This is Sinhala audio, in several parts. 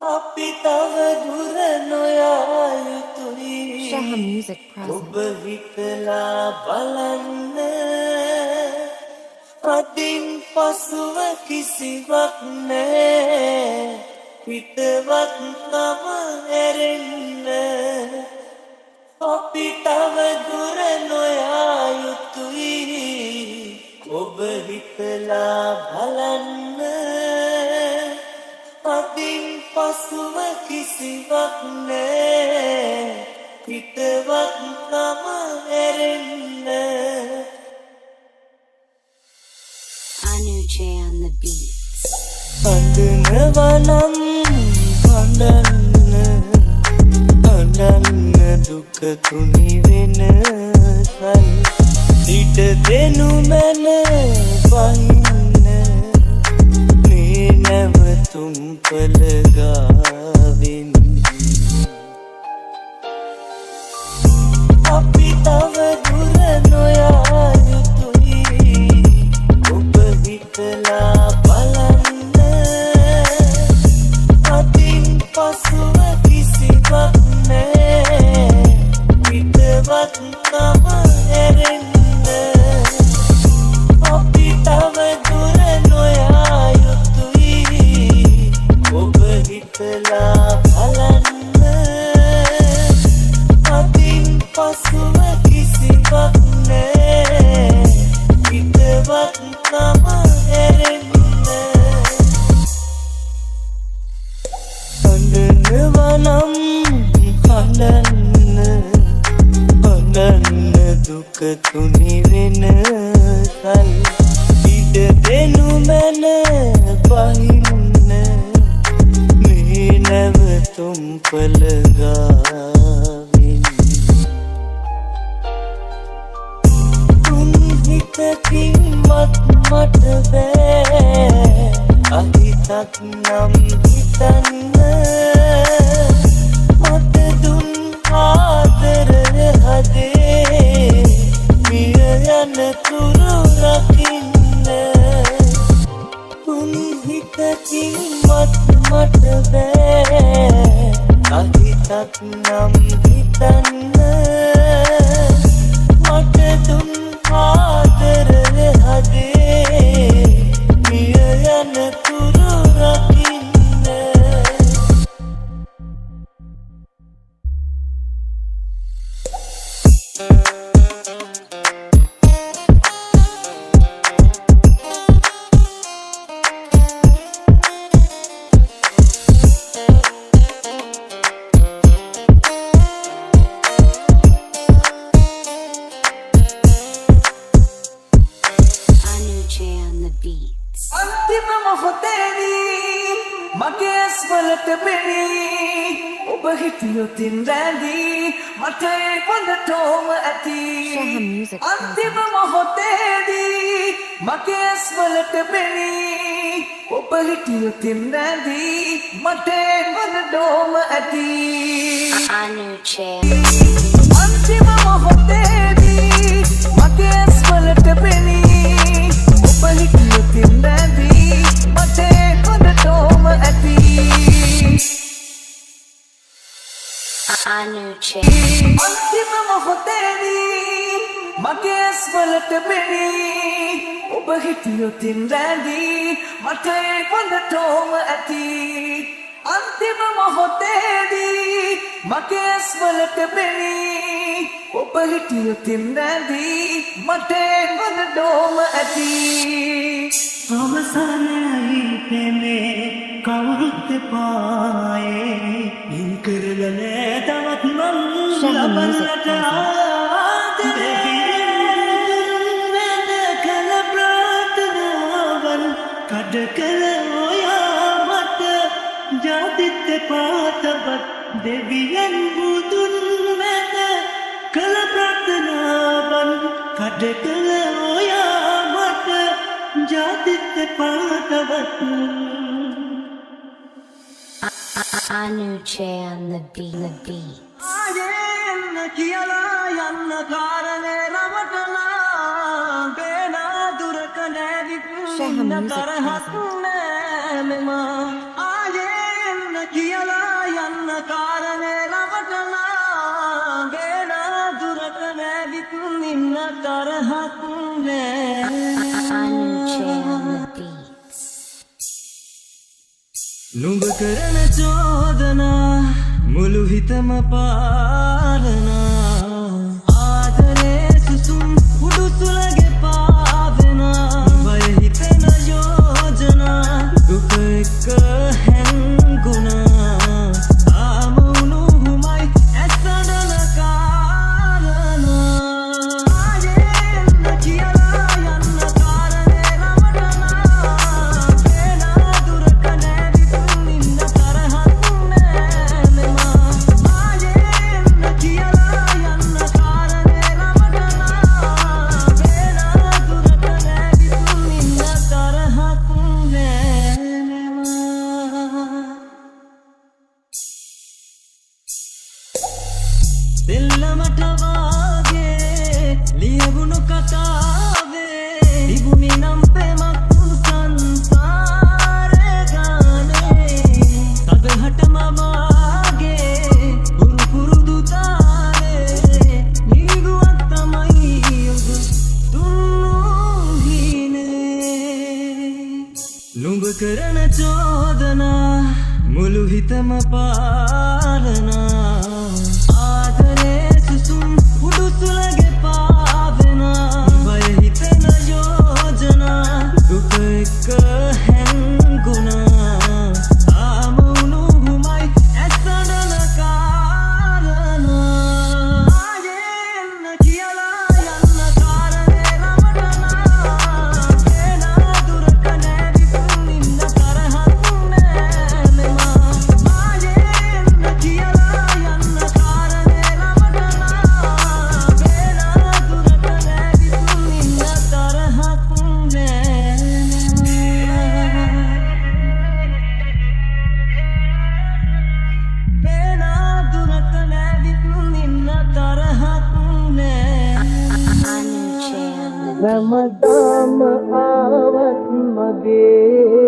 අපි තව දුර නොයා යුතුයි Shaha Music ඔබ presents. හිතලා බලන්න අදින් පසුව කිසිවක් නෑ පිටවත් නම ඇරෙන්න අපි තව දුර නොයා යුතුයි ඔබ හිතලා බලන්න අදින් පසුව කිසිවක් නෑ පිටවත් නම ඇරෙන්න Anuj on the beats. අඳනවනම් අඳන්න දුක තුනි වෙන සල් ඊට දෙනු මැන වහින්න මේ නැවතුම් පළගාවෙන් අපි තව දුර නොයා යුතුයි ඔබ හිතලා බලන්න අතින් පසුව කිසිවක් නෑ පිටවත් නම ඇරෙන්න අපි තව දුර නොයා යුතුයි ඔබ හිතලා බලන්න අතින් පසුව කිසිවක් නෑ පිටවත් නම ඇරෙන්න අඳනවනම් අඳන්න දුක තුනි වෙන සල් ඉඩ දෙනු මැන පහින්න මේ නැවතුම් පළගාවෙන් තුන් හිතකින්වත් මට බෑ අහිතක් නම් හිතන්න මට දුන් ආදරය හදේ මිය යන තුරු රකින්න තුන් හිතකින්වත් මට බෑ අහිතක් නම් හිතන්න මට දුන් ආදරය හදේ මිය යන තුරු රකින්න Anuj on the beats. අන්තිම මොහොතේදී මගේ ස්වලට පෙනී ඔබ හිටියොතින් රැඳී මට ඒ වඳටෝම ඇති Shaha Music අන්තිම presents. මොහොතේදී මගේ ස්වලට පෙනී ඔබ හිටියොතින් රැඳී මට ඒ වඳටෝම ඇති Anuj. අන්තිම මොහොතේදී මගේ ස්වලට පෙනී ඔබ හිටියොතින් රැඳී මට ඒ වඳටෝම ඇති Anuj. අන්තිම මොහොතේදී මගේ ස්වලට පෙනී ඔබ හිටියොතින් රැඳී මට ඒ වඳටෝම ඇති අන්තිම මොහොතේදී මගේ ස්වලට පෙනී ඔබ හිටියොතින් රැඳී මට ඒ වඳටෝම ඇති අවසානයි පෙමේ කවුරුත් පායේ ඉන් කරලා නෑ තවත් මං Shaha Music ලබන්නට presents. කල ප්‍රාර්ථනාවන් කඩ කළ ඔයා මට ජාතිත් පාතවත් දෙවියන් බුදුන් මැද කල ප්‍රාර්ථනාවන් කඩ කළ ඔයා මට ජාතිත් පාතවත් Anuj on the beat. ආයෙන්න කියලා යන්න කාරණේ රවටලා බේනා දුරක නැගිටින්න Shaha Music තරහක් presents. නෑ මෙම ආයෙන්න කියලා ඉන්න තරහක් Anuche on the beats. නුඹ කරන චෝදනා මුළු හිතම පාලනා ආදරේ සුසුම් උඩු සුලගේ පාවෙනා බය හිතෙන යෝජනා දුක එක්ක හැංගුණා ආම උණුහුමයි ඇසඩන කාරණා ආයේ එන්න කියලා යන්න කාරණේ රමඩනා වේනා දුරක නැවිතුන් ඉන්න තරහක් නෑ මෙමා ආයේ එන්න කියලා යන්න කාරණේ රමඩනා වේනා දුරක නැවිතුන් ඉන්න තරහක් නෑ මෙමා දෙල්ලමට වාගේ ලියවුණු කතාවේ තිබුණි නම් පෙමක් සංසාරේ ගානේ සදහටම වාගේ පුරු පුරුදු තාලේ නිගුවක් තමයි ඔබ දුන්නු හිනේ නුඹ කරන චෝදනා මුළු හිතම පාලනා ආදරේ සුසුම් උඩු සුලගේ පාවෙනා බය හිතෙන යෝජනා දුක එක්ක හැංගුණා ආම උණුහුමයි ඇසඩන කාරණා ආයේ එන්න කියලා යන්න කාරණේ රමඩනා වේනා දුරක නැවිතුන් ඉන්න තරහක් නෑ මෙමා ආයේ එන්න කියලා යන්න කාරණේ රමඩනා වේනා දුරක නැවිතුන් ඉන්න තරහක් නෑ වේනා දුරක නැවිතුන් ඉන්න තරහක් නෑ Anuche on the beats. හැමදාම ආවත් මගේ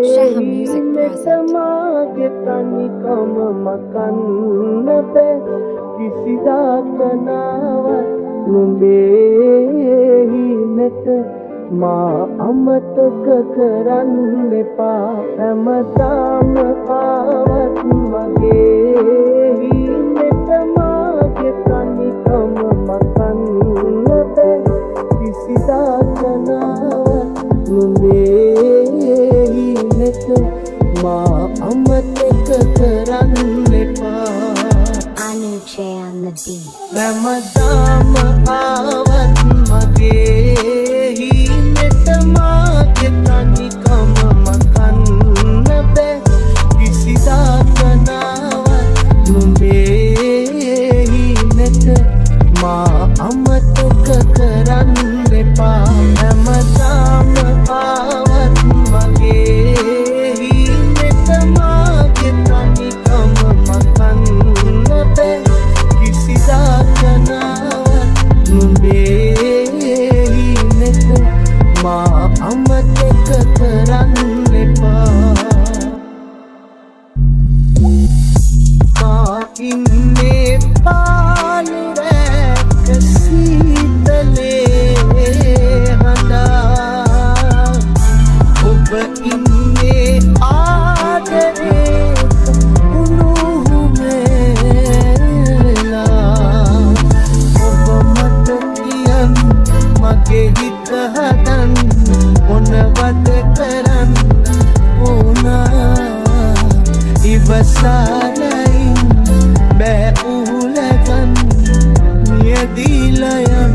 Shaha Music present. මාගේ තනිකම මකන්න බෑ කිසිදාක නාවත් නුඹේ හිනට මා අමතක කරන්න එපා හැමදාම ආවත් මගේ හිනට මාගේ තනිකම මකන්න බෑ කිසිදාක නාවත් නුඹේ හිනට මා අමතක කරන්න එපා Anuche on the beat. හැමදාම ආවත් මගේ හිනට මාගේ තනිකම මකන්න බෑ කිසිදාක නාවත් නුඹේ හිනට මා අමතක කරන්න එපා හැමදාම ආවත් මගේ හිනට මාගේ තනිකම මකන්න බෑ කිසිදාක නාවත් නුඹේ හිනට මා අමතක කරන්න එපා මා ඉන්නේ පාළු රැක සීතලේ හඬා ඔබ ඉන්නේ ආදරේ උණුහුමේලා ඔබ මට කියන්න මගේ හිත හදන්න මොනවද කරන්න ඕනා ඉවසාලයින් බෑ උහුලගන්න මියදීලා යන්න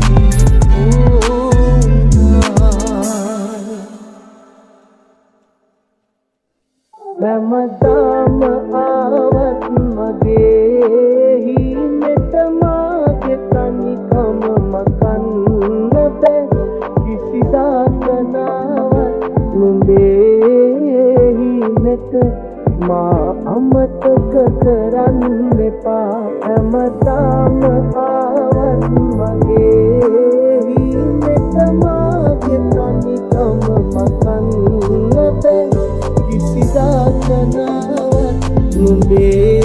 හැමදාම ආවත් මගේ හිනට මාගේ තනිකම මකන්න බෑ කිසිදාක නාවත් නුඹේ හිනට මා අමතක කරන්න එපා හැමදාම ආවත් මගේ හිනට මාගේ තනිකම මකන්න බෑ කිසිදාක නාවත් නුඹේ